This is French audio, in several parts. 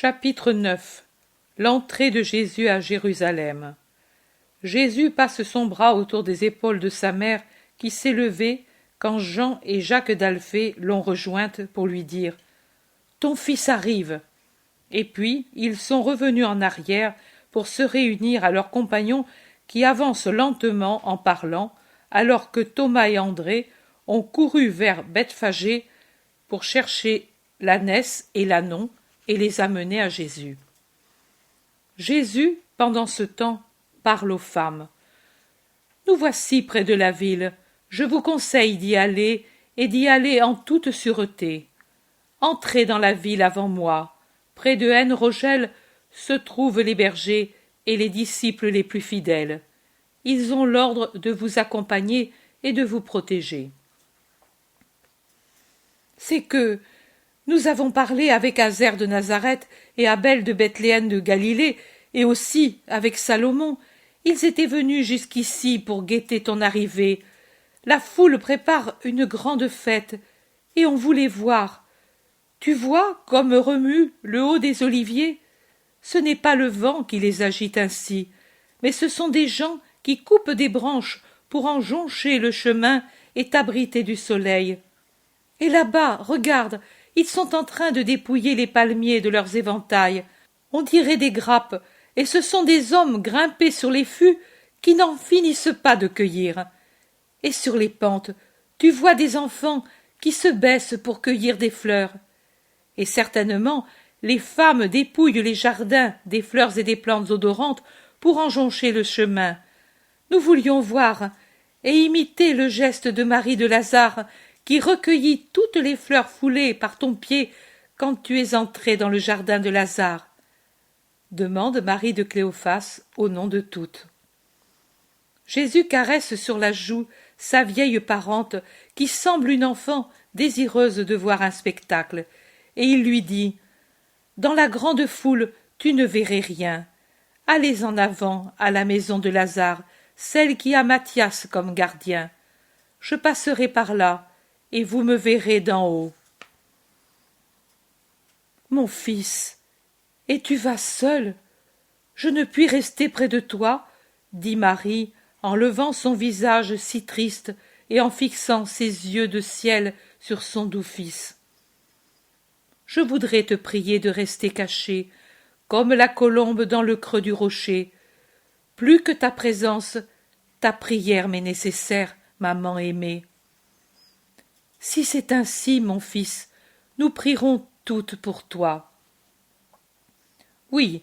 Chapitre 9. L'entrée de Jésus à Jérusalem. Jésus passe son bras autour des épaules de sa mère qui s'est levée quand Jean et Jacques d'Alphée l'ont rejointe pour lui dire « Ton fils arrive !» Et puis ils sont revenus en arrière pour se réunir à leurs compagnons qui avancent lentement en parlant alors que Thomas et André ont couru vers Bethphagée pour chercher l'ânesse et l'ânon et les amener à Jésus. Jésus, pendant ce temps, parle aux femmes. « Nous voici près de la ville. Je vous conseille d'y aller et d'y aller en toute sûreté. Entrez dans la ville avant moi. Près de Haine-Rogel se trouvent les bergers et les disciples les plus fidèles. Ils ont l'ordre de vous accompagner et de vous protéger. » C'est que nous avons parlé avec Azer de Nazareth et Abel de Bethléem de Galilée, et aussi avec Salomon. Ils étaient venus jusqu'ici pour guetter ton arrivée. La foule prépare une grande fête, et on voulait voir. Tu vois comme remue le haut des oliviers? Ce n'est pas le vent qui les agite ainsi, mais ce sont des gens qui coupent des branches pour en joncher le chemin et t'abriter du soleil. Et là-bas, regarde, ils sont en train de dépouiller les palmiers de leurs éventails. On dirait des grappes, et ce sont des hommes grimpés sur les fûts qui n'en finissent pas de cueillir. Et sur les pentes, tu vois des enfants qui se baissent pour cueillir des fleurs. Et certainement, les femmes dépouillent les jardins des fleurs et des plantes odorantes pour en joncher le chemin. Nous voulions voir et imiter le geste de Marie de Lazare, qui recueillit toutes les fleurs foulées par ton pied quand tu es entré dans le jardin de Lazare. Demande Marie de Cléophas au nom de toutes. Jésus caresse sur la joue sa vieille parente qui semble une enfant désireuse de voir un spectacle, et il lui dit « Dans la grande foule, tu ne verrais rien. Allez en avant à la maison de Lazare, celle qui a Matthias comme gardien. Je passerai par là, et vous me verrez d'en haut. » Mon fils, et tu vas seul? Je ne puis rester près de toi, dit Marie, en levant son visage si triste et en fixant ses yeux de ciel sur son doux fils. Je voudrais te prier de rester caché, comme la colombe dans le creux du rocher. Plus que ta présence, ta prière m'est nécessaire, maman aimée. Si c'est ainsi, mon fils, nous prierons toutes pour toi. Oui,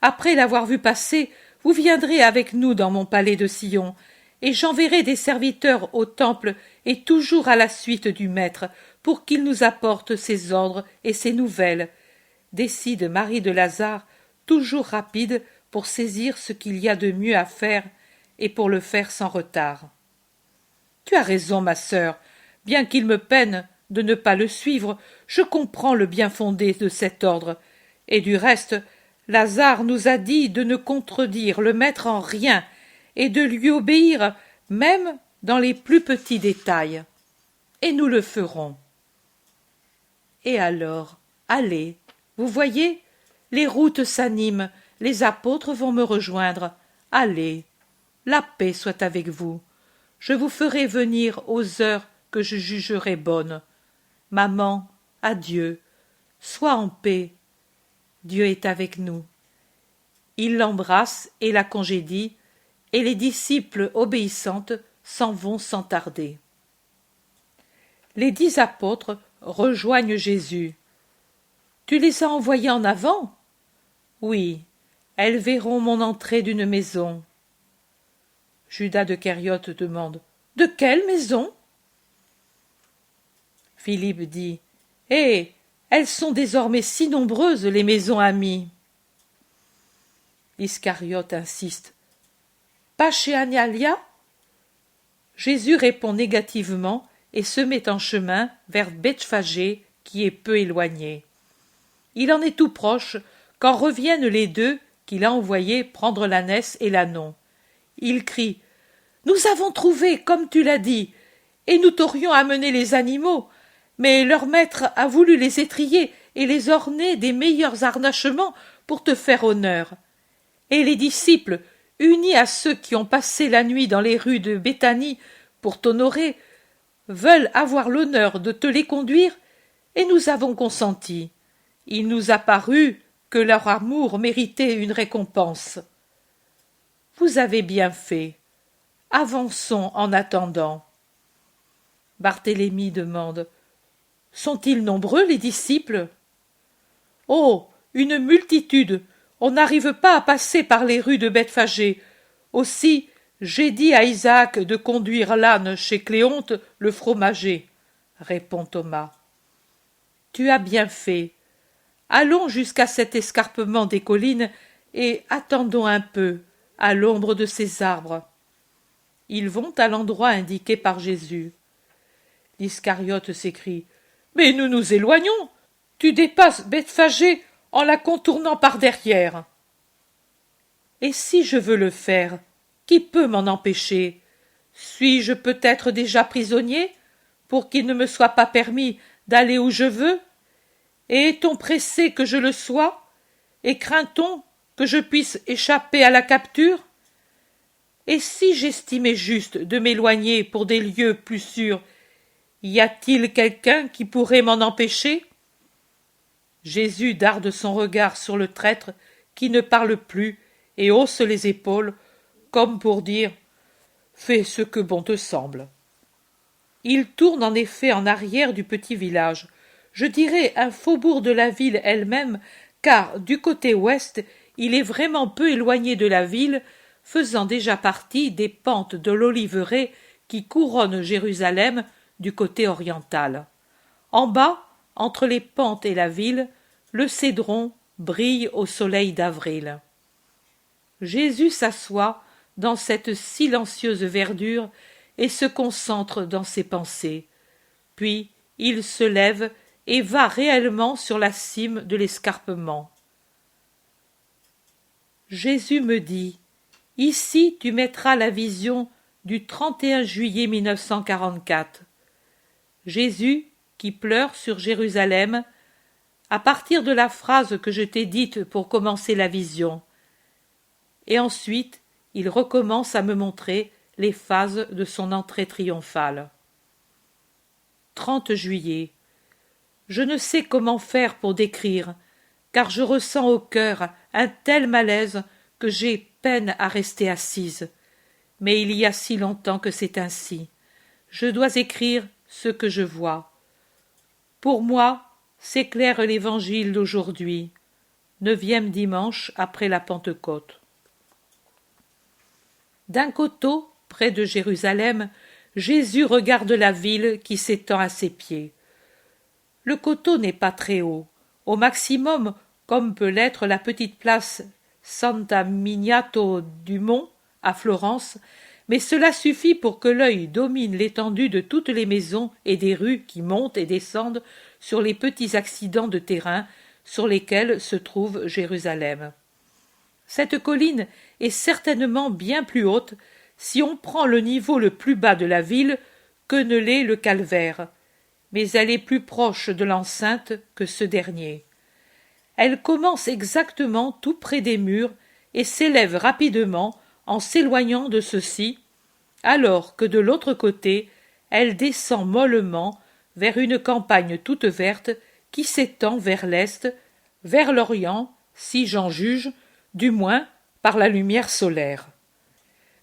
après l'avoir vu passer, vous viendrez avec nous dans mon palais de Sion, et j'enverrai des serviteurs au temple et toujours à la suite du maître, pour qu'il nous apporte ses ordres et ses nouvelles, décide Marie de Lazare, toujours rapide pour saisir ce qu'il y a de mieux à faire et pour le faire sans retard. Tu as raison, ma sœur. Bien qu'il me peine de ne pas le suivre, je comprends le bien-fondé de cet ordre. Et du reste, Lazare nous a dit de ne contredire le maître en rien et de lui obéir même dans les plus petits détails. Et nous le ferons. Et alors, allez, vous voyez, les routes s'animent, les apôtres vont me rejoindre. Allez, la paix soit avec vous. Je vous ferai venir aux heures que je jugerai bonnes. Maman, adieu. Sois en paix. Dieu est avec nous. Il l'embrasse et la congédie, et les disciples obéissantes s'en vont sans tarder. Les 10 apôtres rejoignent Jésus. Tu les as envoyés en avant? Oui, elles verront mon entrée d'une maison. Judas de Kériote demande « De quelle maison ?» Philippe dit « Eh, elles sont désormais si nombreuses, les maisons amies. » Iscariote insiste « Pas chez Analia ?» Jésus répond négativement et se met en chemin vers Bethphagée, qui est peu éloignée. Il en est tout proche quand reviennent les 2 qu'il a envoyés prendre l'ânesse et l'ânon. Il crie « Nous avons trouvé, comme tu l'as dit, et nous t'aurions amené les animaux, mais leur maître a voulu les étriller et les orner des meilleurs harnachements pour te faire honneur. Et les disciples, unis à ceux qui ont passé la nuit dans les rues de Béthanie pour t'honorer, veulent avoir l'honneur de te les conduire, et nous avons consenti. Il nous a paru que leur amour méritait une récompense. Vous avez bien fait. Avançons en attendant. Barthélemy demande: sont-ils nombreux, les disciples? Oh, une multitude. On n'arrive pas à passer par les rues de Bethphagée. Aussi, j'ai dit à Isaac de conduire l'âne chez Cléonte, le fromager, répond Thomas. Tu as bien fait. Allons jusqu'à cet escarpement des collines et attendons un peu, à l'ombre de ces arbres. Ils vont à l'endroit indiqué par Jésus. L'Iscariote s'écrie: mais nous nous éloignons. Tu dépasses Bethphagée en la contournant par derrière. Et si je veux le faire, qui peut m'en empêcher? Suis-je peut-être déjà prisonnier, pour qu'il ne me soit pas permis d'aller où je veux? Et est-on pressé que je le sois? Et craint-on que je puisse échapper à la capture? Et si j'estimais juste de m'éloigner pour des lieux plus sûrs, y a-t-il quelqu'un qui pourrait m'en empêcher? Jésus darde son regard sur le traître qui ne parle plus et hausse les épaules, comme pour dire: fais ce que bon te semble. Il tourne en effet en arrière du petit village, je dirais un faubourg de la ville elle-même, car du côté ouest il est vraiment peu éloigné de la ville, faisant déjà partie des pentes de l'oliveraie qui couronnent Jérusalem du côté oriental. En bas, entre les pentes et la ville, le cédron brille au soleil d'avril. Jésus s'assoit dans cette silencieuse verdure et se concentre dans ses pensées. Puis il se lève et va réellement sur la cime de l'escarpement. Jésus me dit: ici tu mettras la vision du 31 juillet 1944. Jésus, qui pleure sur Jérusalem, à partir de la phrase que je t'ai dite pour commencer la vision. Et ensuite, il recommence à me montrer les phases de son entrée triomphale. 30 juillet. Je ne sais comment faire pour décrire, car je ressens au cœur un tel malaise que j'ai peine à rester assise. Mais il y a si longtemps que c'est ainsi. Je dois écrire ce que je vois. Pour moi, s'éclaire l'évangile d'aujourd'hui, 9e dimanche après la Pentecôte. D'un coteau, près de Jérusalem, Jésus regarde la ville qui s'étend à ses pieds. Le coteau n'est pas très haut, au maximum, comme peut l'être la petite place Santa Miniato du Mont, à Florence, mais cela suffit pour que l'œil domine l'étendue de toutes les maisons et des rues qui montent et descendent sur les petits accidents de terrain sur lesquels se trouve Jérusalem. Cette colline est certainement bien plus haute si on prend le niveau le plus bas de la ville que ne l'est le calvaire, mais elle est plus proche de l'enceinte que ce dernier. Elle commence exactement tout près des murs et s'élève rapidement en s'éloignant de ceux-ci, alors que de l'autre côté, elle descend mollement vers une campagne toute verte qui s'étend vers l'est, vers l'orient, si j'en juge, du moins par la lumière solaire.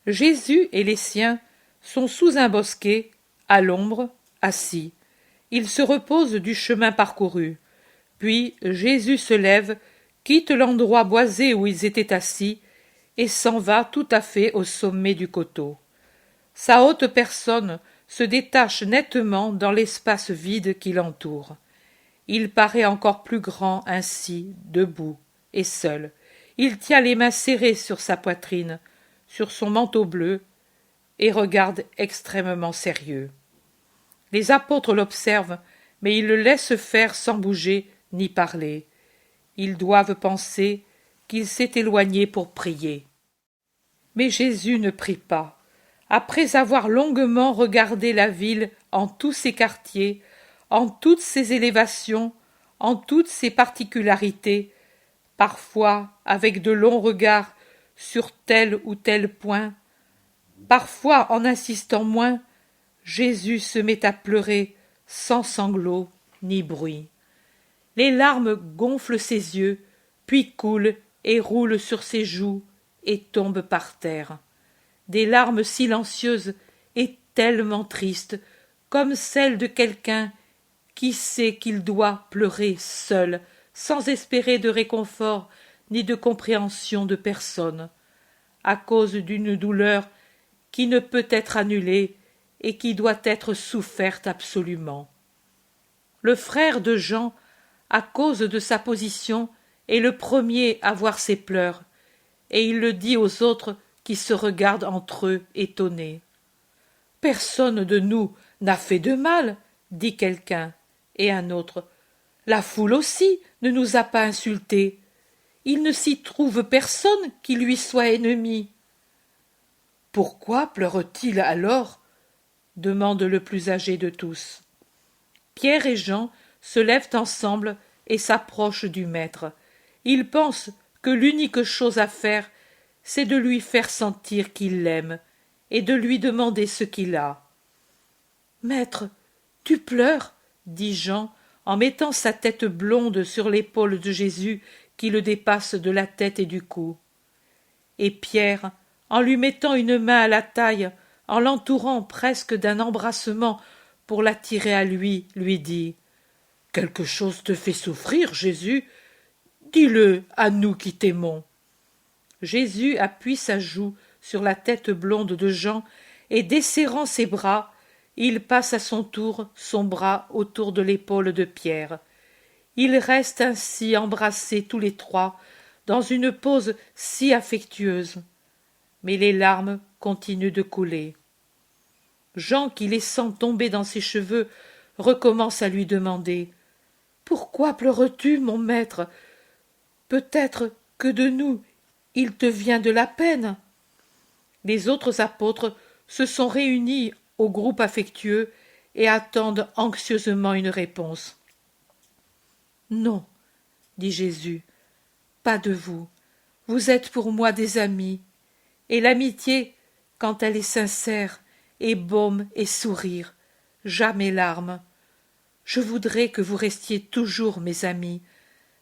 Jésus et les siens sont sous un bosquet, à l'ombre, assis. Ils se reposent du chemin parcouru. Puis Jésus se lève, quitte l'endroit boisé où ils étaient assis, et s'en va tout à fait au sommet du coteau. Sa haute personne se détache nettement dans l'espace vide qui l'entoure. Il paraît encore plus grand ainsi, debout et seul. Il tient les mains serrées sur sa poitrine, sur son manteau bleu, et regarde extrêmement sérieux. Les apôtres l'observent, mais ils le laissent faire sans bouger ni parler. Ils doivent penser qu'il s'est éloigné pour prier. Mais Jésus ne prie pas. Après avoir longuement regardé la ville en tous ses quartiers, en toutes ses élévations, en toutes ses particularités, parfois avec de longs regards sur tel ou tel point, parfois en insistant moins, Jésus se met à pleurer sans sanglots ni bruit. Les larmes gonflent ses yeux, puis coulent et roulent sur ses joues et tombent par terre. Des larmes silencieuses et tellement tristes, comme celles de quelqu'un qui sait qu'il doit pleurer seul, sans espérer de réconfort ni de compréhension de personne, à cause d'une douleur qui ne peut être annulée et qui doit être soufferte absolument. Le frère de Jean, à cause de sa position, est le premier à voir ses pleurs, et il le dit aux autres qui se regardent entre eux étonnés. « Personne de nous n'a fait de mal, dit quelqu'un, et un autre. La foule aussi ne nous a pas insultés. Il ne s'y trouve personne qui lui soit ennemi. Pourquoi pleure-t-il alors? Demande le plus âgé de tous. Pierre et Jean se lèvent ensemble et s'approchent du maître. Ils pensent que l'unique chose à faire, c'est de lui faire sentir qu'il l'aime et de lui demander ce qu'il a. Maître, tu pleures, dit Jean, en mettant sa tête blonde sur l'épaule de Jésus qui le dépasse de la tête et du cou. Et Pierre, en lui mettant une main à la taille, en l'entourant presque d'un embrassement pour l'attirer à lui, lui dit « Quelque chose te fait souffrir, Jésus? Dis-le à nous qui t'aimons. » Jésus appuie sa joue sur la tête blonde de Jean et, desserrant ses bras, il passe à son tour son bras autour de l'épaule de Pierre. Ils restent ainsi embrassés tous les trois, dans une pose si affectueuse. Mais les larmes continuent de couler. Jean, qui les sent tomber dans ses cheveux, recommence à lui demander « Pourquoi pleures-tu, mon maître? Peut-être que de nous il te vient de la peine. » Les autres apôtres se sont réunis au groupe affectueux et attendent anxieusement une réponse. « Non, dit Jésus, pas de vous. Vous êtes pour moi des amis. Et l'amitié, quand elle est sincère, est baume et sourire, jamais larmes. Je voudrais que vous restiez toujours mes amis,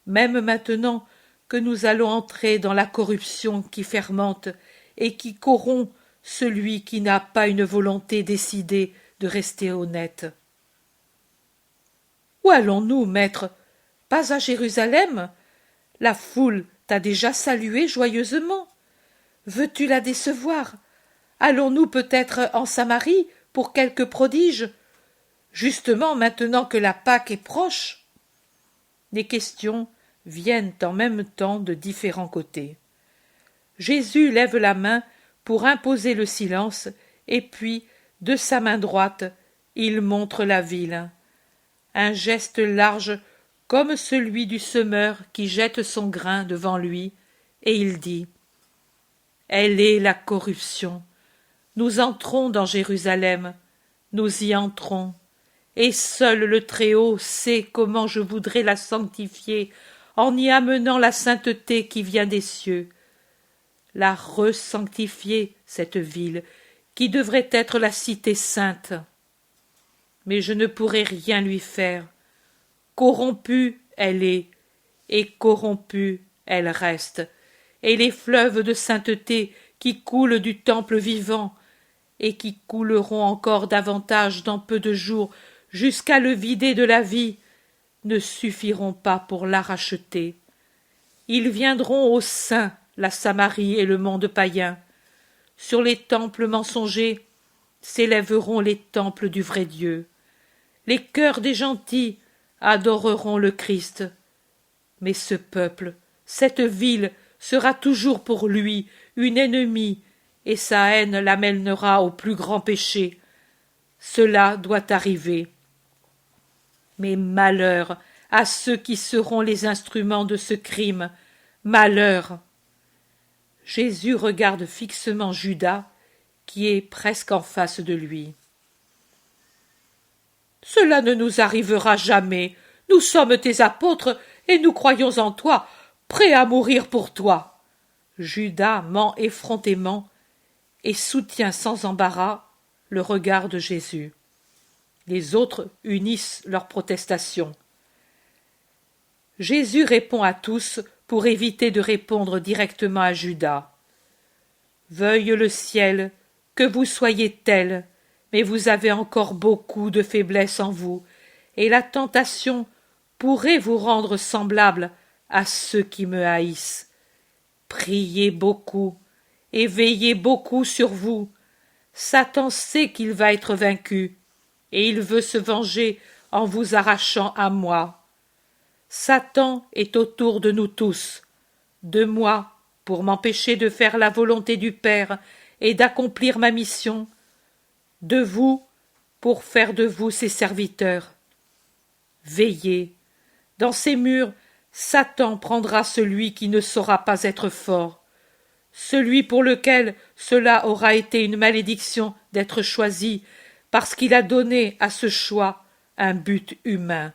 même maintenant que nous allons entrer dans la corruption qui fermente et qui corrompt celui qui n'a pas une volonté décidée de rester honnête. »« Où allons-nous, maître? Pas à Jérusalem? La foule t'a déjà salué joyeusement. Veux-tu la décevoir? Allons-nous peut-être en Samarie pour quelque prodige, justement maintenant que la Pâque est proche? » Les questions viennent en même temps de différents côtés. Jésus lève la main pour imposer le silence, et puis, de sa main droite, il montre la ville. Un geste large comme celui du semeur qui jette son grain devant lui, et il dit « Elle est la corruption. Nous entrons dans Jérusalem, nous y entrons, et seul le Très-Haut sait comment je voudrais la sanctifier en y amenant la sainteté qui vient des cieux. La resanctifier, cette ville, qui devrait être la cité sainte. Mais je ne pourrai rien lui faire. Corrompue elle est, et corrompue elle reste, et les fleuves de sainteté qui coulent du temple vivant, et qui couleront encore davantage dans peu de jours jusqu'à le vider de la vie, ne suffiront pas pour la racheter. Ils viendront au sein, la Samarie et le monde païen. Sur les temples mensongers s'élèveront les temples du vrai Dieu. Les cœurs des gentils adoreront le Christ. Mais ce peuple, cette ville, sera toujours pour lui une ennemie, et sa haine l'amènera au plus grand péché. Cela doit arriver. Mais malheur à ceux qui seront les instruments de ce crime, malheur. Jésus regarde fixement Judas, qui est presque en face de lui. « Cela ne nous arrivera jamais. Nous sommes tes apôtres, et nous croyons en toi, prêts à mourir pour toi. » Judas ment effrontément et soutient sans embarras le regard de Jésus. Les autres unissent leurs protestations. Jésus répond à tous pour éviter de répondre directement à Judas. « Veuille le ciel que vous soyez tel, mais vous avez encore beaucoup de faiblesse en vous, et la tentation pourrait vous rendre semblable à ceux qui me haïssent. Priez beaucoup et veillez beaucoup sur vous. Satan sait qu'il va être vaincu, et il veut se venger en vous arrachant à moi. Satan est autour de nous tous, de moi pour m'empêcher de faire la volonté du Père et d'accomplir ma mission, de vous pour faire de vous ses serviteurs. Veillez, dans ces murs, Satan prendra celui qui ne saura pas être fort, celui pour lequel cela aura été une malédiction d'être choisi, parce qu'il a donné à ce choix un but humain.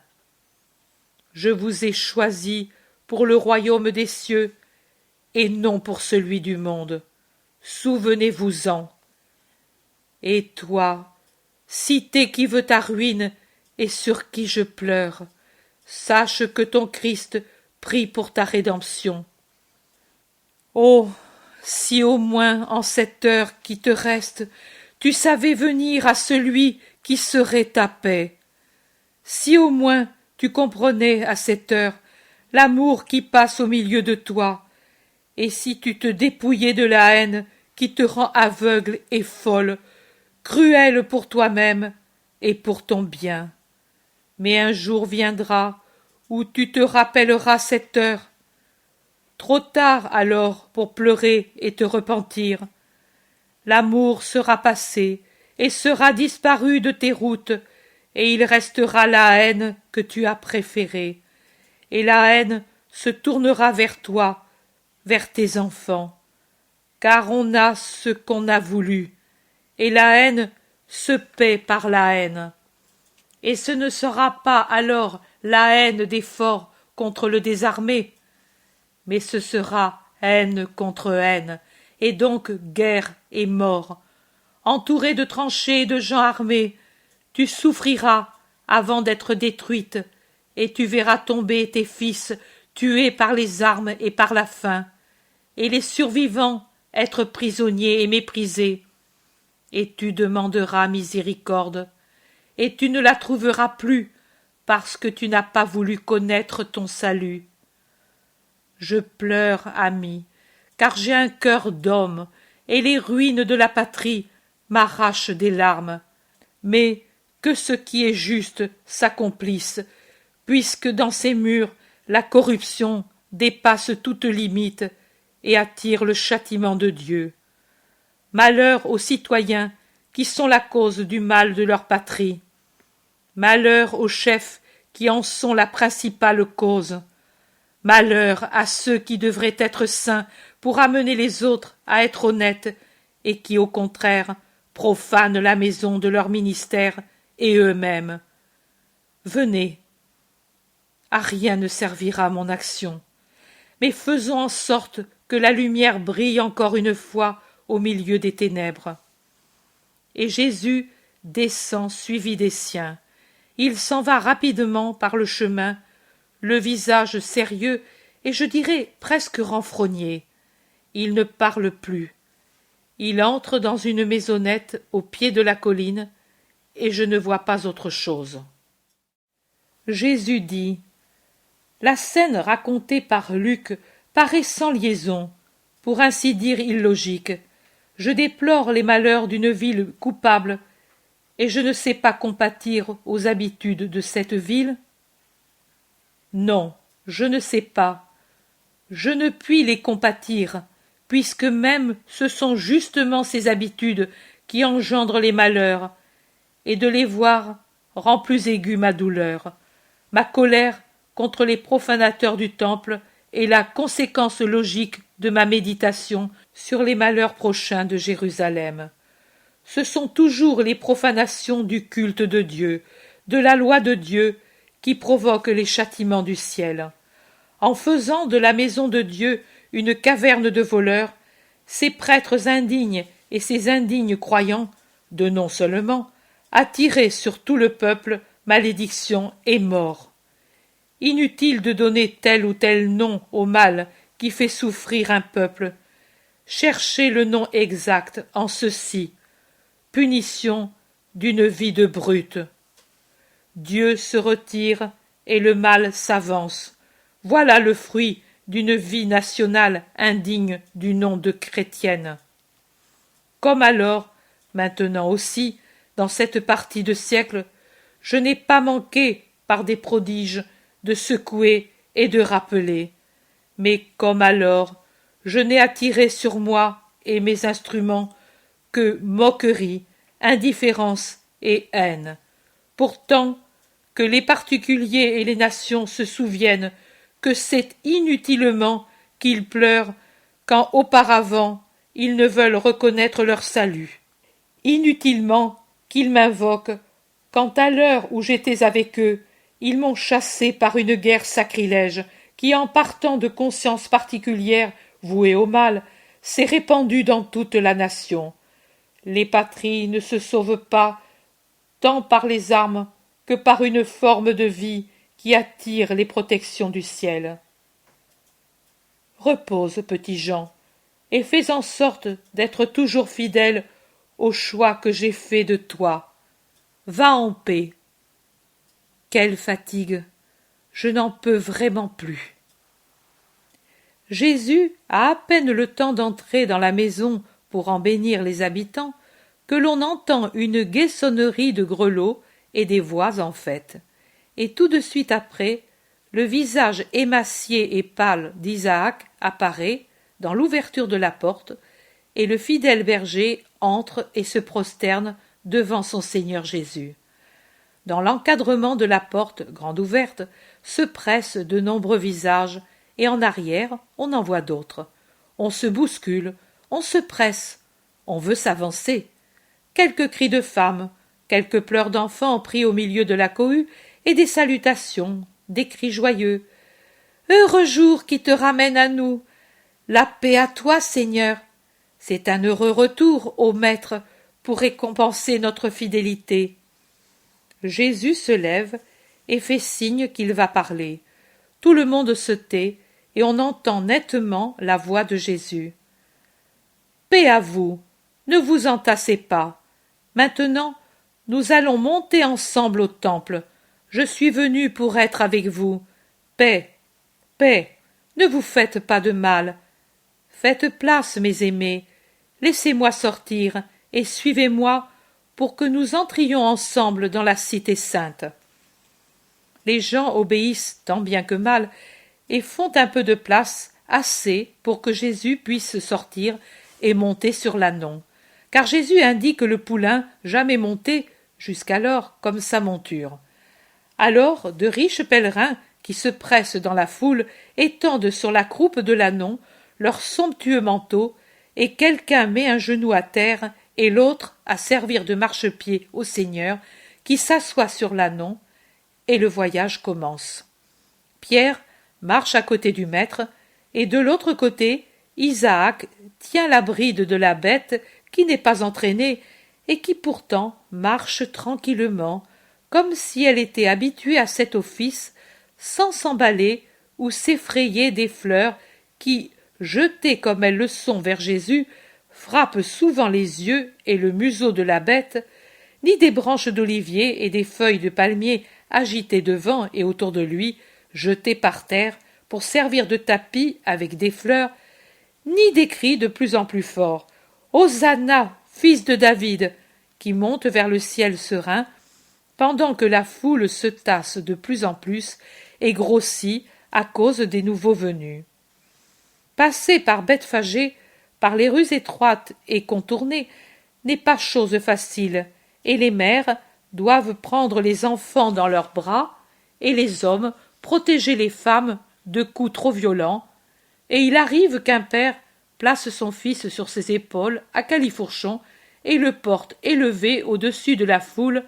Je vous ai choisi pour le royaume des cieux et non pour celui du monde. Souvenez-vous-en. Et toi, cité qui veut ta ruine et sur qui je pleure, sache que ton Christ prie pour ta rédemption. Oh, si au moins en cette heure qui te reste, tu savais venir à celui qui serait ta paix. Si au moins tu comprenais à cette heure l'amour qui passe au milieu de toi, et si tu te dépouillais de la haine qui te rend aveugle et folle, cruelle pour toi-même et pour ton bien. Mais un jour viendra où tu te rappelleras cette heure. Trop tard alors pour pleurer et te repentir. L'amour sera passé et sera disparu de tes routes, et il restera la haine que tu as préférée. Et la haine se tournera vers toi, vers tes enfants. Car on a ce qu'on a voulu, et la haine se paie par la haine. Et ce ne sera pas alors la haine des forts contre le désarmé, mais ce sera haine contre haine, et donc guerre et mort. Entouré de tranchées et de gens armés, tu souffriras avant d'être détruite, et tu verras tomber tes fils tués par les armes et par la faim, et les survivants être prisonniers et méprisés. Et tu demanderas miséricorde, et tu ne la trouveras plus, parce que tu n'as pas voulu connaître ton salut. Je pleure, ami, car j'ai un cœur d'homme, et les ruines de la patrie m'arrachent des larmes. Mais que ce qui est juste s'accomplisse, puisque dans ces murs la corruption dépasse toute limite et attire le châtiment de Dieu. Malheur aux citoyens qui sont la cause du mal de leur patrie. Malheur aux chefs qui en sont la principale cause. Malheur à ceux qui devraient être saints pour amener les autres à être honnêtes et qui, au contraire, profanent la maison de leur ministère et eux-mêmes. Venez. À rien ne servira mon action, mais faisons en sorte que la lumière brille encore une fois au milieu des ténèbres. Et Jésus descend suivi des siens. Il s'en va rapidement par le chemin, le visage sérieux et je dirais presque renfrogné. Il ne parle plus. Il entre dans une maisonnette au pied de la colline et je ne vois pas autre chose. Jésus dit: la scène racontée par Luc paraît sans liaison, pour ainsi dire illogique. Je déplore les malheurs d'une ville coupable, et je ne sais pas compatir aux habitudes de cette ville. Non, je ne sais pas. Je ne puis les compatir, puisque même ce sont justement ces habitudes qui engendrent les malheurs, et de les voir rend plus aiguë ma douleur. Ma colère contre les profanateurs du temple est la conséquence logique de ma méditation sur les malheurs prochains de Jérusalem. Ce sont toujours les profanations du culte de Dieu, de la loi de Dieu, qui provoque les châtiments du ciel. En faisant de la maison de Dieu une caverne de voleurs, ces prêtres indignes et ces indignes croyants, de nom seulement, attiraient sur tout le peuple malédiction et mort. Inutile de donner tel ou tel nom au mal qui fait souffrir un peuple. Cherchez le nom exact en ceci: punition d'une vie de brute. Dieu se retire et le mal s'avance. Voilà le fruit d'une vie nationale indigne du nom de chrétienne. Comme alors, maintenant aussi, dans cette partie de siècle, je n'ai pas manqué, par des prodiges, de secouer et de rappeler. Mais comme alors, je n'ai attiré sur moi et mes instruments que moquerie, indifférence et haine. Pourtant, que les particuliers et les nations se souviennent que c'est inutilement qu'ils pleurent quand auparavant ils ne veulent reconnaître leur salut. Inutilement qu'ils m'invoquent quand à l'heure où j'étais avec eux, ils m'ont chassé par une guerre sacrilège qui, en partant de consciences particulières vouées au mal, s'est répandue dans toute la nation. Les patries ne se sauvent pas tant par les armes que par une forme de vie qui attire les protections du ciel. Repose, petit Jean, et fais en sorte d'être toujours fidèle au choix que j'ai fait de toi. Va en paix. Quelle fatigue! Je n'en peux vraiment plus. Jésus a à peine le temps d'entrer dans la maison pour en bénir les habitants que l'on entend une gaie sonnerie de grelots et des voix en fête. Et tout de suite après, le visage émacié et pâle d'Isaac apparaît dans l'ouverture de la porte, et le fidèle berger entre et se prosterne devant son Seigneur Jésus. Dans l'encadrement de la porte, grande ouverte, se pressent de nombreux visages, et en arrière, on en voit d'autres. On se bouscule, on se presse, on veut s'avancer. Quelques cris de femmes, quelques pleurs d'enfants pris au milieu de la cohue, et des salutations, des cris joyeux. « Heureux jour qui te ramène à nous! La paix à toi, Seigneur! C'est un heureux retour, ô Maître, pour récompenser notre fidélité. » Jésus se lève et fait signe qu'il va parler. Tout le monde se tait, et on entend nettement la voix de Jésus. « Paix à vous! Ne vous entassez pas! Maintenant, nous allons monter ensemble au temple. Je suis venu pour être avec vous. Paix! Paix! Ne vous faites pas de mal. Faites place, mes aimés. Laissez-moi sortir et suivez-moi pour que nous entrions ensemble dans la cité sainte. » Les gens obéissent tant bien que mal et font un peu de place, assez pour que Jésus puisse sortir et monter sur l'ânon, car Jésus indique le poulain jamais monté jusqu'alors comme sa monture. Alors de riches pèlerins qui se pressent dans la foule étendent sur la croupe de l'ânon leurs somptueux manteaux, et quelqu'un met un genou à terre et l'autre à servir de marchepied au Seigneur, qui s'assoit sur l'ânon, et le voyage commence. Pierre marche à côté du maître, et de l'autre côté, Isaac tient la bride de la bête qui n'est pas entraînée et qui pourtant marche tranquillement, comme si elle était habituée à cet office, sans s'emballer ou s'effrayer des fleurs qui, jetées comme elles le sont vers Jésus, frappent souvent les yeux et le museau de la bête, ni des branches d'olivier et des feuilles de palmier agitées devant et autour de lui, jetées par terre pour servir de tapis avec des fleurs, ni des cris de plus en plus forts « Hosanna, fils de David !» qui montent vers le ciel serein, pendant que la foule se tasse de plus en plus et grossit à cause des nouveaux venus. Passer par Bethphagée, par les rues étroites et contournées, n'est pas chose facile, et les mères doivent prendre les enfants dans leurs bras, et les hommes protéger les femmes de coups trop violents, et il arrive qu'un père place son fils sur ses épaules à califourchon et le porte élevé au-dessus de la foule,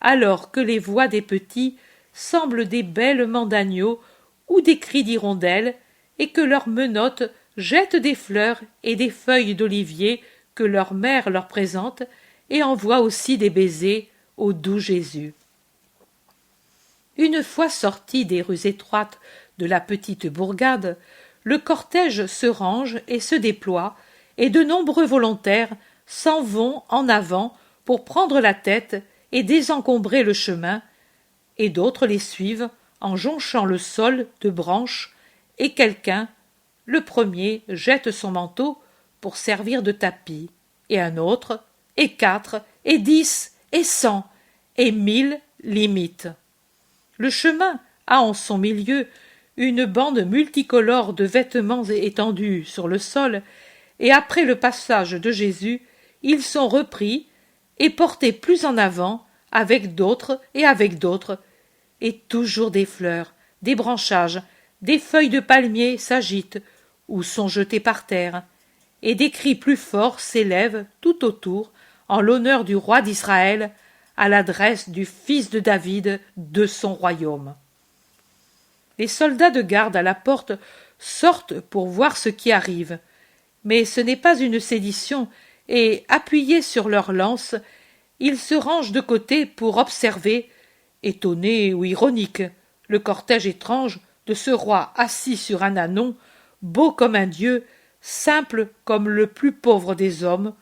alors que les voix des petits semblent des bêlements d'agneaux ou des cris d'hirondelles, et que leurs menottes jettent des fleurs et des feuilles d'olivier que leur mère leur présente, et envoie aussi des baisers au doux Jésus. Une fois sorti des rues étroites de la petite bourgade, le cortège se range et se déploie, et de nombreux volontaires s'en vont en avant pour prendre la tête et désencombrer le chemin, et d'autres les suivent en jonchant le sol de branches, et quelqu'un, le premier, jette son manteau pour servir de tapis, et un autre, et 4, et 10, et 100, et 1000 l'imitent. Le chemin a en son milieu une bande multicolore de vêtements étendus sur le sol, et après le passage de Jésus, ils sont repris et portés plus en avant avec d'autres, et toujours des fleurs, des branchages, des feuilles de palmier s'agitent ou sont jetées par terre, et des cris plus forts s'élèvent tout autour en l'honneur du roi d'Israël, à l'adresse du fils de David de son royaume. Les soldats de garde à la porte sortent pour voir ce qui arrive, mais ce n'est pas une sédition, et, appuyés sur leurs lances, ils se rangent de côté pour observer, étonnés ou ironiques, le cortège étrange de ce roi assis sur un ânon, beau comme un dieu, simple comme le plus pauvre des hommes,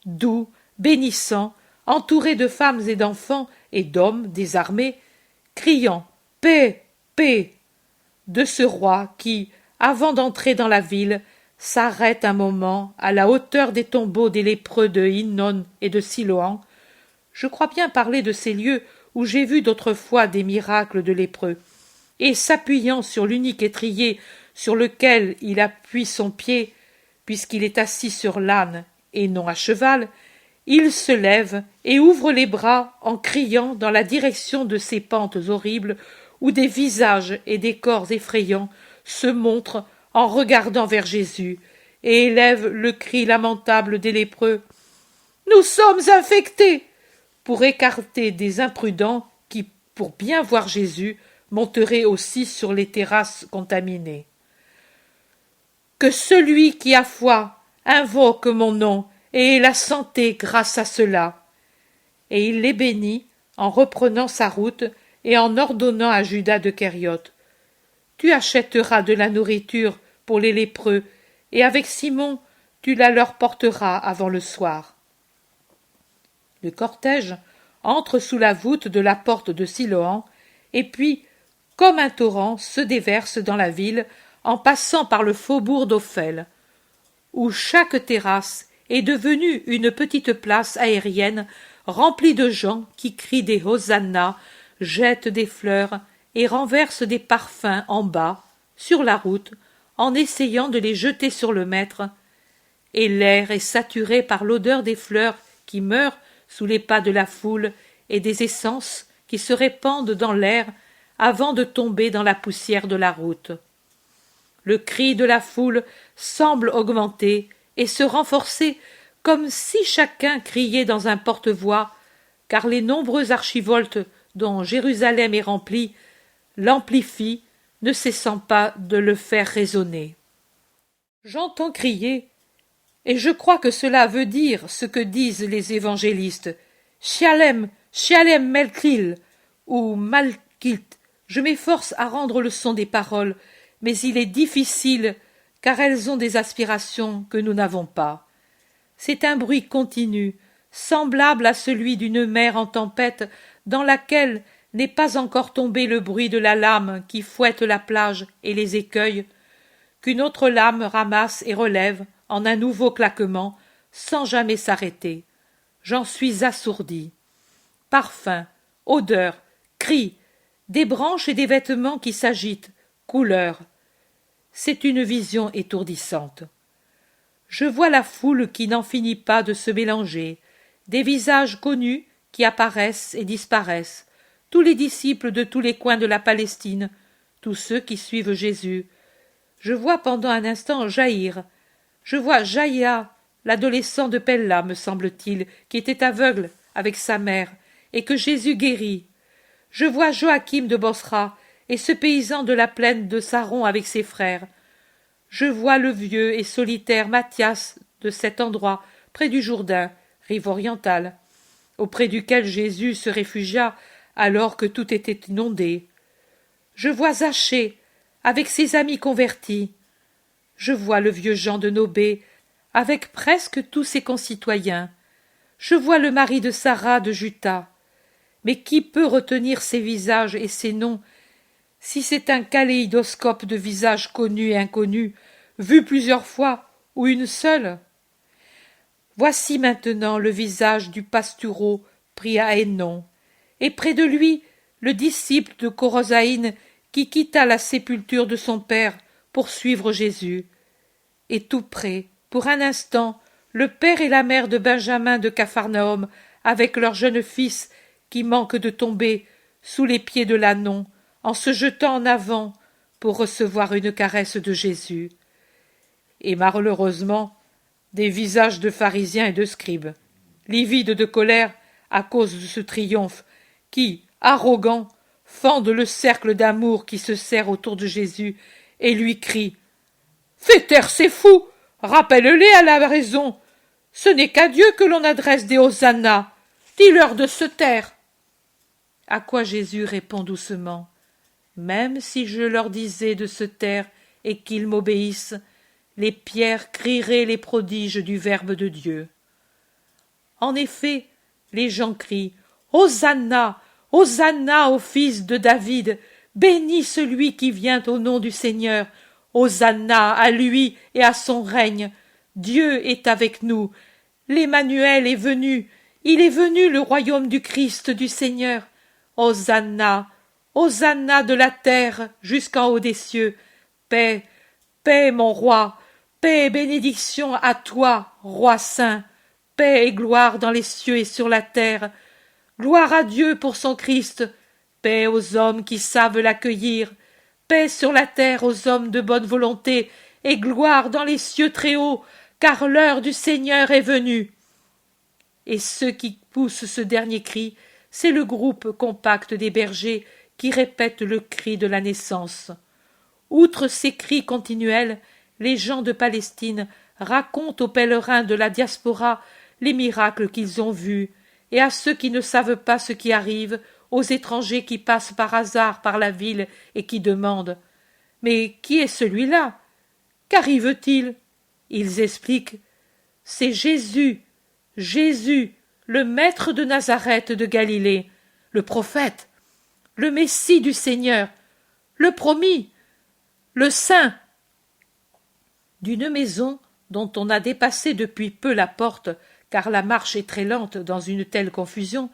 doux, bénissant, entouré de femmes et d'enfants et d'hommes désarmés, criant « Paix, paix !» de ce roi qui, avant d'entrer dans la ville, s'arrête un moment à la hauteur des tombeaux des lépreux de Hinnom et de Siloam. Je crois bien parler de ces lieux où j'ai vu d'autrefois des miracles de lépreux, et s'appuyant sur l'unique étrier sur lequel il appuie son pied, puisqu'il est assis sur l'âne et non à cheval, il se lève et ouvre les bras en criant dans la direction de ces pentes horribles où des visages et des corps effrayants se montrent en regardant vers Jésus, et élève le cri lamentable des lépreux « Nous sommes infectés !» pour écarter des imprudents qui, pour bien voir Jésus, monteraient aussi sur les terrasses contaminées. « Que celui qui a foi invoque mon nom et ait la santé grâce à cela. » Et il les bénit en reprenant sa route et en ordonnant à Judas de Kériote « Tu achèteras de la nourriture pour les lépreux, et avec Simon tu la leur porteras avant le soir. » Le cortège entre sous la voûte de la porte de Siloam, et puis, comme un torrent, se déverse dans la ville en passant par le faubourg d'Ophel, où chaque terrasse est devenue une petite place aérienne remplie de gens qui crient des hosannas, jettent des fleurs et renversent des parfums en bas, sur la route, en essayant de les jeter sur le maître, et l'air est saturé par l'odeur des fleurs qui meurent sous les pas de la foule et des essences qui se répandent dans l'air avant de tomber dans la poussière de la route. Le cri de la foule semble augmenter et se renforcer comme si chacun criait dans un porte-voix, car les nombreux archivoltes dont Jérusalem est remplie l'amplifient, ne cessant pas de le faire résonner. J'entends crier, et je crois que cela veut dire ce que disent les évangélistes « Shalem, Shalem Melkil » ou « Malkilt ». Je m'efforce à rendre le son des paroles, mais il est difficile, car elles ont des aspirations que nous n'avons pas. C'est un bruit continu, semblable à celui d'une mer en tempête, dans laquelle n'est pas encore tombé le bruit de la lame qui fouette la plage et les écueils, qu'une autre lame ramasse et relève en un nouveau claquement, sans jamais s'arrêter. J'en suis assourdi. Parfums, odeurs, cris, des branches et des vêtements qui s'agitent, couleurs. C'est une vision étourdissante. Je vois la foule qui n'en finit pas de se mélanger, des visages connus qui apparaissent et disparaissent, tous les disciples de tous les coins de la Palestine, tous ceux qui suivent Jésus. Je vois pendant un instant jaillir. Je vois Jaïa, l'adolescent de Pella, me semble-t-il, qui était aveugle avec sa mère, et que Jésus guérit. Je vois Joachim de Bosra et ce paysan de la plaine de Saron avec ses frères. Je vois le vieux et solitaire Matthias de cet endroit, près du Jourdain, rive orientale, auprès duquel Jésus se réfugia alors que tout était inondé. Je vois Zachée avec ses amis convertis. Je vois le vieux Jean de Nobé avec presque tous ses concitoyens. Je vois le mari de Sarah de Juta. Mais qui peut retenir ces visages et ces noms, si c'est un kaléidoscope de visages connus et inconnus, vus plusieurs fois ou une seule? Voici maintenant le visage du pastoureau pris à Hénon, et près de lui le disciple de Corosaïne qui quitta la sépulture de son père pour suivre Jésus. Et tout près, pour un instant, le père et la mère de Benjamin de Capharnaüm, avec leur jeune fils qui manque de tomber sous les pieds de l'ânon, en se jetant en avant pour recevoir une caresse de Jésus. Et malheureusement, des visages de pharisiens et de scribes, livides de colère à cause de ce triomphe, qui, arrogants, fendent le cercle d'amour qui se serre autour de Jésus et lui crient « Fais taire ces fous, rappelle-les à la raison. Ce n'est qu'à Dieu que l'on adresse des hosannas. Dis-leur de se taire. » À quoi Jésus répond doucement « Même si je leur disais de se taire et qu'ils m'obéissent, les pierres crieraient les prodiges du Verbe de Dieu. » En effet, les gens crient « Hosanna, Hosanna au fils de David, béni celui qui vient au nom du Seigneur, Hosanna à lui et à son règne. Dieu est avec nous, l'Emmanuel est venu, il est venu le royaume du Christ du Seigneur. Hosanna, Hosanna de la terre jusqu'en haut des cieux. Paix, paix mon roi, paix et bénédiction à toi, roi saint. Paix et gloire dans les cieux et sur la terre. Gloire à Dieu pour son Christ. Paix aux hommes qui savent l'accueillir. Paix sur la terre aux hommes de bonne volonté, et gloire dans les cieux très hauts, car l'heure du Seigneur est venue. Et ceux qui poussent ce dernier cri, c'est le groupe compact des bergers qui répètent le cri de la naissance. Outre ces cris continuels, les gens de Palestine racontent aux pèlerins de la diaspora les miracles qu'ils ont vus, et à ceux qui ne savent pas ce qui arrive, aux étrangers qui passent par hasard par la ville et qui demandent « Mais qui est celui-là? Qu'arrive-t-il » Ils expliquent « C'est Jésus, Jésus, le maître de Nazareth de Galilée, le prophète, le Messie du Seigneur, le promis, le saint. » D'une maison dont on a dépassé depuis peu la porte, car la marche est très lente dans une telle confusion,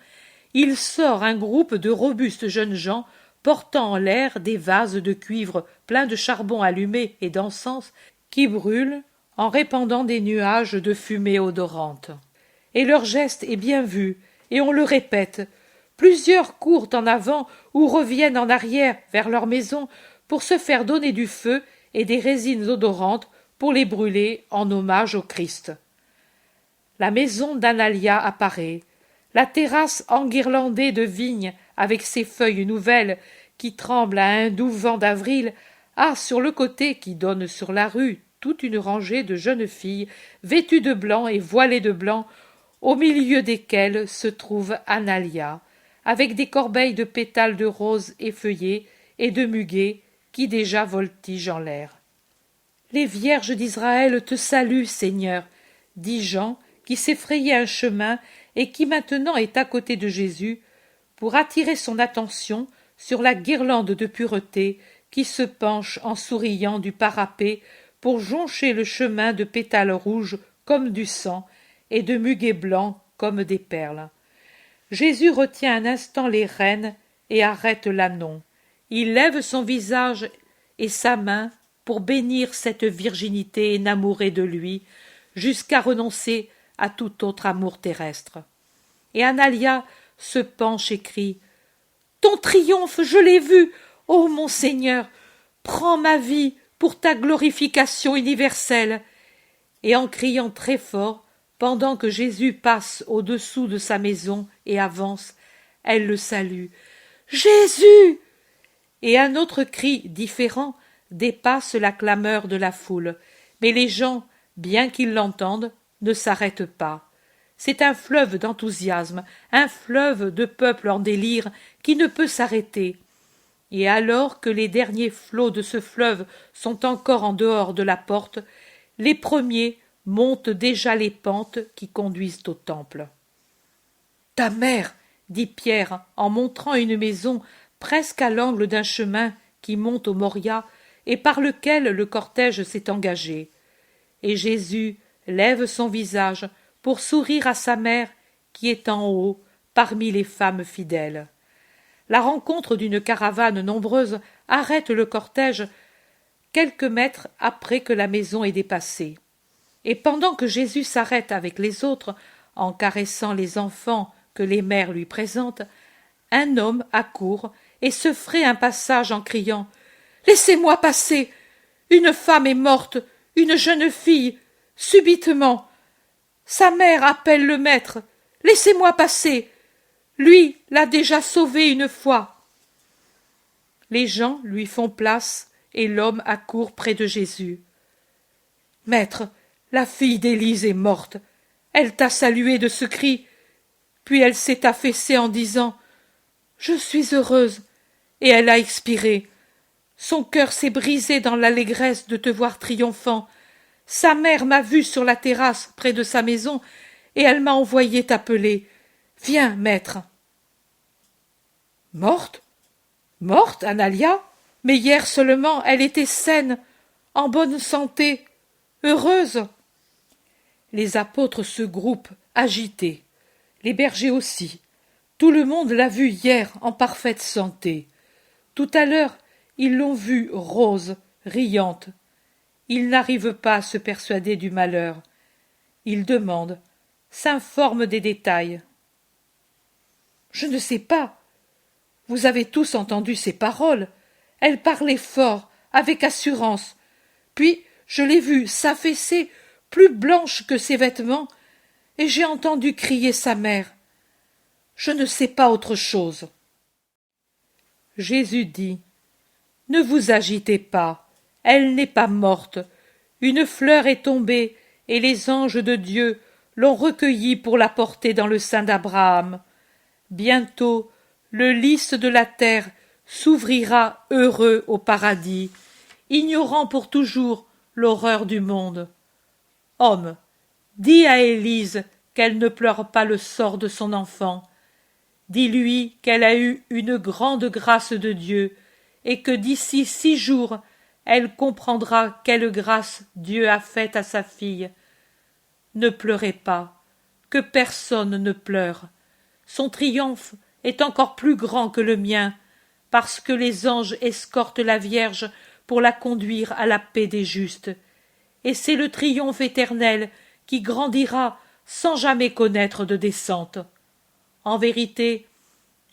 il sort un groupe de robustes jeunes gens portant en l'air des vases de cuivre pleins de charbon allumé et d'encens qui brûlent en répandant des nuages de fumée odorante. Et leur geste est bien vu, et on le répète. Plusieurs courent en avant ou reviennent en arrière vers leur maison pour se faire donner du feu et des résines odorantes pour les brûler en hommage au Christ. La maison d'Analia apparaît, la terrasse enguirlandée de vignes avec ses feuilles nouvelles qui tremblent à un doux vent d'avril a sur le côté qui donne sur la rue toute une rangée de jeunes filles vêtues de blanc et voilées de blanc, au milieu desquelles se trouve Analia, avec des corbeilles de pétales de roses effeuillés et de muguets qui déjà voltigent en l'air. « Les vierges d'Israël te saluent, Seigneur, » dit Jean, qui s'effrayait un chemin et qui maintenant est à côté de Jésus, pour attirer son attention sur la guirlande de pureté qui se penche en souriant du parapet pour joncher le chemin de pétales rouges comme du sang et de muguets blancs comme des perles. Jésus retient un instant les rênes et arrête l'ânon. Il lève son visage et sa main pour bénir cette virginité énamourée de lui, jusqu'à renoncer à tout autre amour terrestre. Et Analia se penche et crie « Ton triomphe, je l'ai vu, ô mon Seigneur, prends ma vie pour ta glorification universelle. » Et en criant très fort, pendant que Jésus passe au-dessous de sa maison et avance, elle le salue. Jésus! Et un autre cri différent dépasse la clameur de la foule, mais les gens, bien qu'ils l'entendent, ne s'arrêtent pas. C'est un fleuve d'enthousiasme, un fleuve de peuple en délire qui ne peut s'arrêter. Et alors que les derniers flots de ce fleuve sont encore en dehors de la porte, les premiers montent déjà les pentes qui conduisent au temple. « Ta mère, dit Pierre en montrant une maison presque à l'angle d'un chemin qui monte au Moria et par lequel le cortège s'est engagé. Et Jésus lève son visage pour sourire à sa mère qui est en haut parmi les femmes fidèles. La rencontre d'une caravane nombreuse arrête le cortège quelques mètres après que la maison est dépassée. Et pendant que Jésus s'arrête avec les autres, en caressant les enfants que les mères lui présentent, un homme accourt et se fraye un passage en criant « Laissez-moi passer! Une femme est morte, une jeune fille, subitement. Sa mère appelle le maître. Laissez-moi passer! Lui l'a déjà sauvée une fois. » Les gens lui font place et l'homme accourt près de Jésus. « Maître, la fille d'Élise est morte. Elle t'a salué de ce cri. Puis elle s'est affaissée en disant « Je suis heureuse » et elle a expiré. Son cœur s'est brisé dans l'allégresse de te voir triomphant. Sa mère m'a vue sur la terrasse près de sa maison et elle m'a envoyé t'appeler. Viens, maître. Morte? Morte, Analia? Mais hier seulement elle était saine, en bonne santé, heureuse. Les apôtres se groupent, agités. Les bergers aussi. Tout le monde l'a vue hier en parfaite santé. Tout à l'heure, ils l'ont vue rose, riante. Ils n'arrivent pas à se persuader du malheur. Ils demandent, s'informent des détails. Je ne sais pas. Vous avez tous entendu ses paroles. Elle parlait fort, avec assurance. Puis je l'ai vue s'affaisser, plus blanche que ses vêtements, et j'ai entendu crier sa mère. Je ne sais pas autre chose. Jésus dit, ne vous agitez pas, elle n'est pas morte. Une fleur est tombée, et les anges de Dieu l'ont recueillie pour la porter dans le sein d'Abraham. Bientôt, le lys de la terre s'ouvrira heureux au paradis, ignorant pour toujours l'horreur du monde. Homme, dis à Élise qu'elle ne pleure pas le sort de son enfant. Dis-lui qu'elle a eu une grande grâce de Dieu et que d'ici 6 jours, elle comprendra quelle grâce Dieu a faite à sa fille. Ne pleurez pas, que personne ne pleure. Son triomphe est encore plus grand que le mien, parce que les anges escortent la Vierge pour la conduire à la paix des justes. Et c'est le triomphe éternel qui grandira sans jamais connaître de descente. En vérité,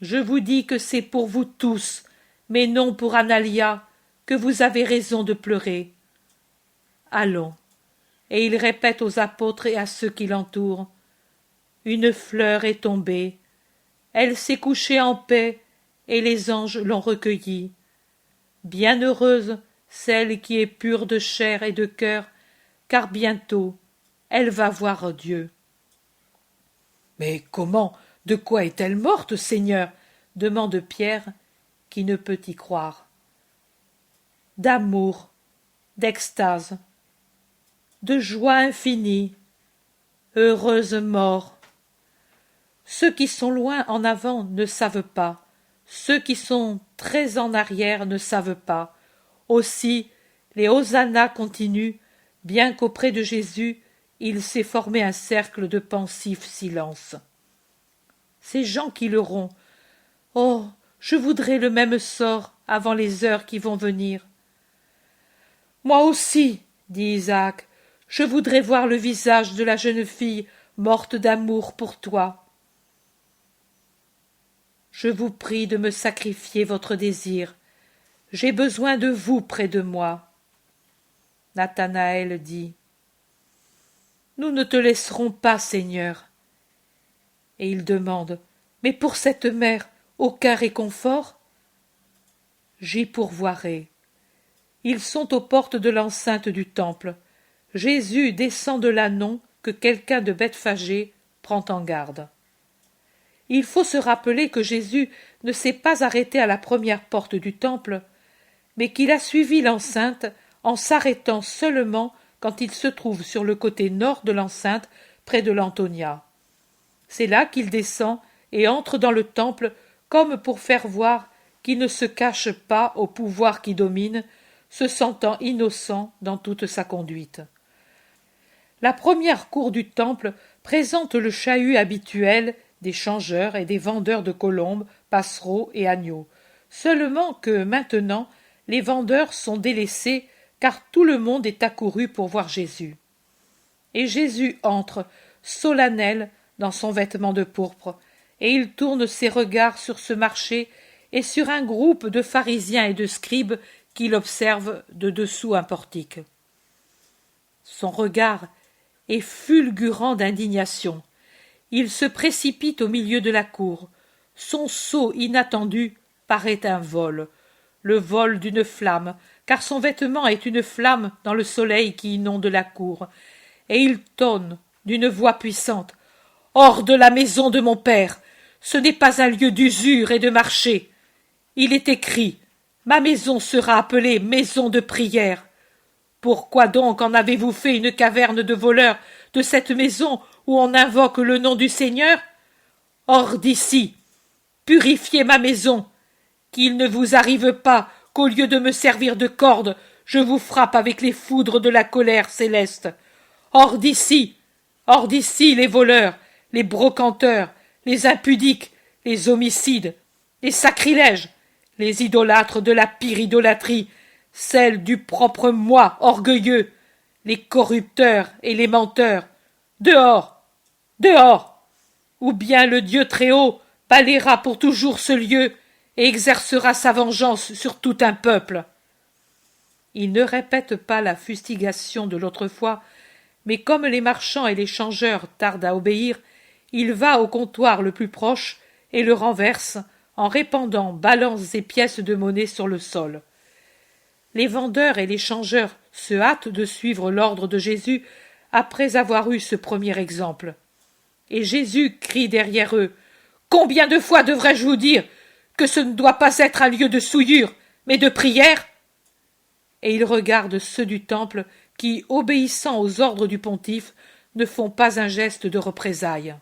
je vous dis que c'est pour vous tous, mais non pour Analia, que vous avez raison de pleurer. Allons. Et il répète aux apôtres et à ceux qui l'entourent. Une fleur est tombée. Elle s'est couchée en paix, et les anges l'ont recueillie. Bienheureuse celle qui est pure de chair et de cœur, car bientôt elle va voir Dieu. Mais comment, de quoi est-elle morte, Seigneur? Demande Pierre, qui ne peut y croire. D'amour, d'extase, de joie infinie, heureuse mort. Ceux qui sont loin en avant ne savent pas, ceux qui sont très en arrière ne savent pas. Aussi, les hosannas continuent, bien qu'auprès de Jésus, il s'est formé un cercle de pensif silence. Ces gens qui leurront. Oh, je voudrais le même sort avant les heures qui vont venir. Moi aussi, dit Isaac, je voudrais voir le visage de la jeune fille morte d'amour pour toi. Je vous prie de me sacrifier votre désir. J'ai besoin de vous près de moi. Nathanaël dit, nous ne te laisserons pas, Seigneur. Et il demande, mais pour cette mère, aucun réconfort? J'y pourvoirai. Ils sont aux portes de l'enceinte du temple. Jésus descend de là non que quelqu'un de Bethphagée prend en garde. Il faut se rappeler que Jésus ne s'est pas arrêté à la première porte du temple, mais qu'il a suivi l'enceinte en s'arrêtant seulement quand il se trouve sur le côté nord de l'enceinte, près de l'Antonia. C'est là qu'il descend et entre dans le temple comme pour faire voir qu'il ne se cache pas au pouvoir qui domine, se sentant innocent dans toute sa conduite. La première cour du temple présente le chahut habituel des changeurs et des vendeurs de colombes, passereaux et agneaux, seulement que maintenant les vendeurs sont délaissés car tout le monde est accouru pour voir Jésus. Et Jésus entre, solennel, dans son vêtement de pourpre, et il tourne ses regards sur ce marché et sur un groupe de pharisiens et de scribes qui l'observent de dessous un portique. Son regard est fulgurant d'indignation. Il se précipite au milieu de la cour. Son saut inattendu paraît un vol, le vol d'une flamme, car son vêtement est une flamme dans le soleil qui inonde la cour, et il tonne d'une voix puissante. « Hors de la maison de mon père! Ce n'est pas un lieu d'usure et de marché. Il est écrit, ma maison sera appelée maison de prière. Pourquoi donc en avez-vous fait une caverne de voleurs de cette maison où on invoque le nom du Seigneur? Hors d'ici! Purifiez ma maison! Qu'il ne vous arrive pas qu'au lieu de me servir de corde, je vous frappe avec les foudres de la colère céleste. Hors d'ici! Hors d'ici, les voleurs, les brocanteurs, les impudiques, les homicides, les sacrilèges, les idolâtres de la pire idolâtrie, celle du propre moi orgueilleux, les corrupteurs et les menteurs. Dehors! Dehors! Ou bien le Dieu Très-Haut balayera pour toujours ce lieu et exercera sa vengeance sur tout un peuple. Il ne répète pas la fustigation de l'autre fois, mais comme les marchands et les changeurs tardent à obéir, il va au comptoir le plus proche et le renverse en répandant balances et pièces de monnaie sur le sol. Les vendeurs et les changeurs se hâtent de suivre l'ordre de Jésus après avoir eu ce premier exemple. Et Jésus crie derrière eux, « Combien de fois devrais-je vous dire que ce ne doit pas être un lieu de souillure, mais de prière ?» Et il regarde ceux du temple qui, obéissant aux ordres du pontife, ne font pas un geste de représailles.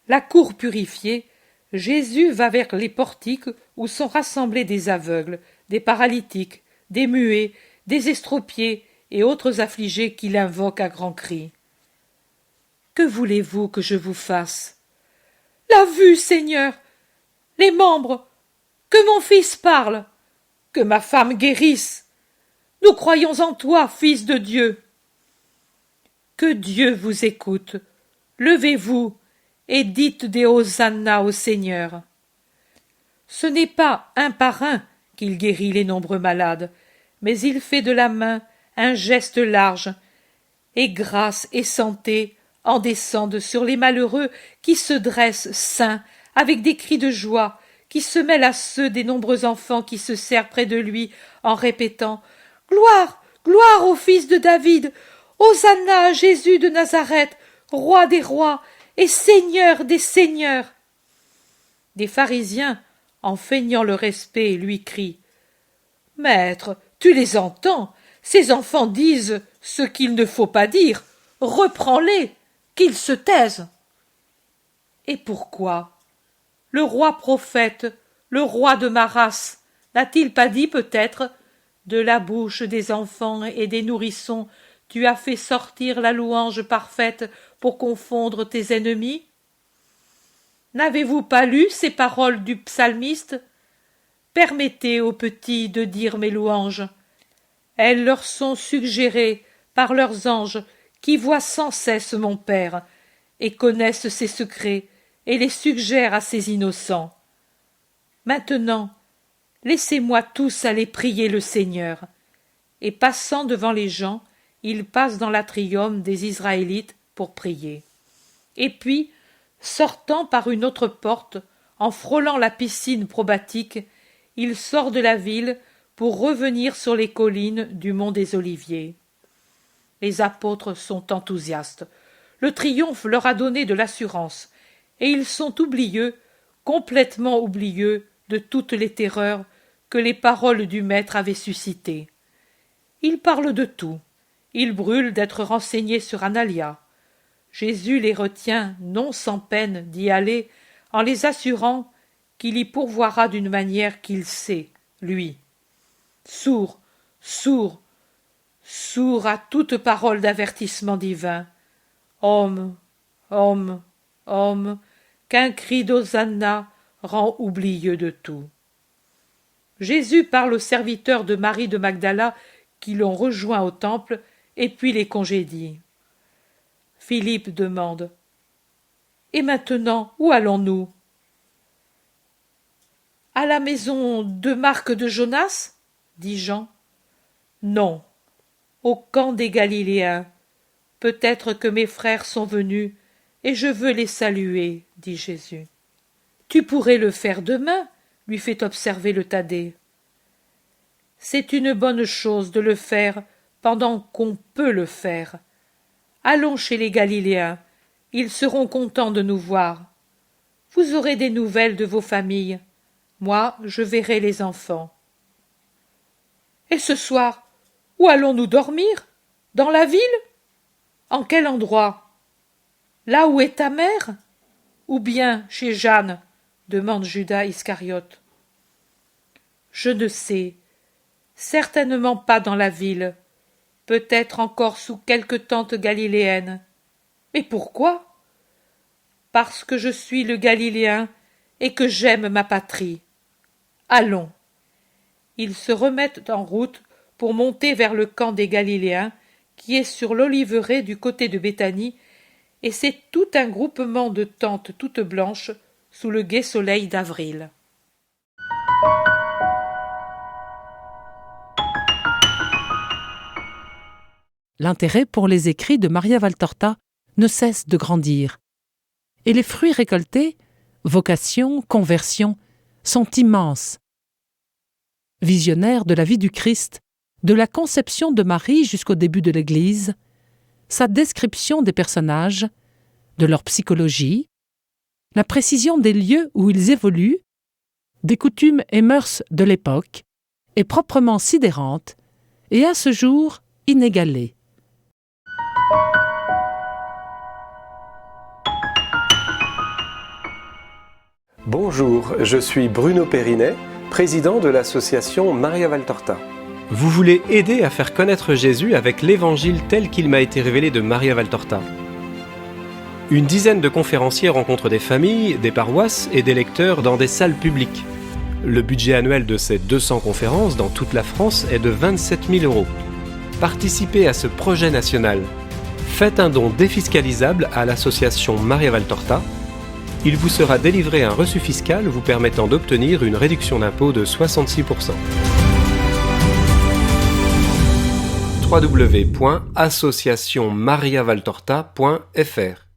La cour purifiée, Jésus va vers les portiques où sont rassemblés des aveugles, des paralytiques, des muets, des estropiés et autres affligés qui l'invoquent à grands cris. « Que voulez-vous que je vous fasse ?»« La vue, Seigneur, les membres, que mon fils parle, que ma femme guérisse. Nous croyons en toi, Fils de Dieu. » Que Dieu vous écoute. Levez-vous et dites des hosanna au Seigneur. Ce n'est pas un par un qu'il guérit les nombreux malades, mais il fait de la main un geste large, et grâce et santé en descendent sur les malheureux qui se dressent saints avec des cris de joie, qui se mêlent à ceux des nombreux enfants qui se serrent près de lui en répétant « Gloire, gloire au fils de David, hosanna à Jésus de Nazareth, roi des rois et seigneur des seigneurs !» Des pharisiens, en feignant le respect, lui crient « Maître, tu les entends, ces enfants disent ce qu'il ne faut pas dire, reprends-les, qu'ils se taisent. » Et pourquoi? Le roi prophète, le roi de ma race, n'a-t-il pas dit peut-être « De la bouche des enfants et des nourrissons, tu as fait sortir la louange parfaite pour confondre tes ennemis ?» N'avez-vous pas lu ces paroles du psalmiste? Permettez aux petits de dire mes louanges. Elles leur sont suggérées par leurs anges qui voient sans cesse mon Père et connaissent ses secrets et les suggèrent à ses innocents. Maintenant, laissez-moi tous aller prier le Seigneur. Et passant devant les gens, il passe dans l'atrium des Israélites pour prier. Et puis, sortant par une autre porte, en frôlant la piscine probatique, il sort de la ville pour revenir sur les collines du mont des Oliviers. Les apôtres sont enthousiastes. Le triomphe leur a donné de l'assurance, et ils sont oublieux, complètement oublieux de toutes les terreurs que les paroles du Maître avaient suscitées. Ils parlent de tout. Ils brûlent d'être renseignés sur Analia. Jésus les retient non sans peine d'y aller, en les assurant qu'il y pourvoira d'une manière qu'il sait, lui. Sourd, sourd, sourd à toute parole d'avertissement divin. Homme, homme, homme, qu'un cri d'Hosanna rend oublieux de tout. Jésus parle aux serviteurs de Marie de Magdala qui l'ont rejoint au temple et puis les congédie. Philippe demande « Et maintenant, où allons-nous » ? « À la maison de Marc de Jonas ?» dit Jean. « Non, au camp des Galiléens. Peut-être que mes frères sont venus, et je veux les saluer, dit Jésus. « Tu pourrais le faire demain, lui fait observer le Thaddée. C'est une bonne chose de le faire pendant qu'on peut le faire. Allons chez les Galiléens, ils seront contents de nous voir. Vous aurez des nouvelles de vos familles. Moi, je verrai les enfants. Et ce soir, où allons-nous dormir? Dans la ville? En quel endroit? Là où est ta mère? Ou bien chez Jeanne? Demande Judas Iscariote. Je ne sais. Certainement pas dans la ville. Peut-être encore sous quelque tente galiléenne. Mais pourquoi? Parce que je suis le Galiléen et que j'aime ma patrie. Allons. Ils se remettent en route pour monter vers le camp des Galiléens, qui est sur l'oliveraie du côté de Béthanie, et c'est tout un groupement de tentes toutes blanches sous le gai soleil d'avril. L'intérêt pour les écrits de Maria Valtorta ne cesse de grandir. Et les fruits récoltés, vocation, conversion, sont immenses. Visionnaire de la vie du Christ, de la conception de Marie jusqu'au début de l'Église, sa description des personnages, de leur psychologie, la précision des lieux où ils évoluent, des coutumes et mœurs de l'époque, est proprement sidérante et à ce jour inégalée. Bonjour, je suis Bruno Périnet, président de l'association Maria Valtorta. Vous voulez aider à faire connaître Jésus avec l'évangile tel qu'il m'a été révélé de Maria Valtorta. Une dizaine de conférenciers rencontrent des familles, des paroisses et des lecteurs dans des salles publiques. Le budget annuel de ces 200 conférences dans toute la France est de 27 000 €. Participez à ce projet national. Faites un don défiscalisable à l'association Maria Valtorta. Il vous sera délivré un reçu fiscal vous permettant d'obtenir une réduction d'impôt de 66%. www.associationmariavaltorta.fr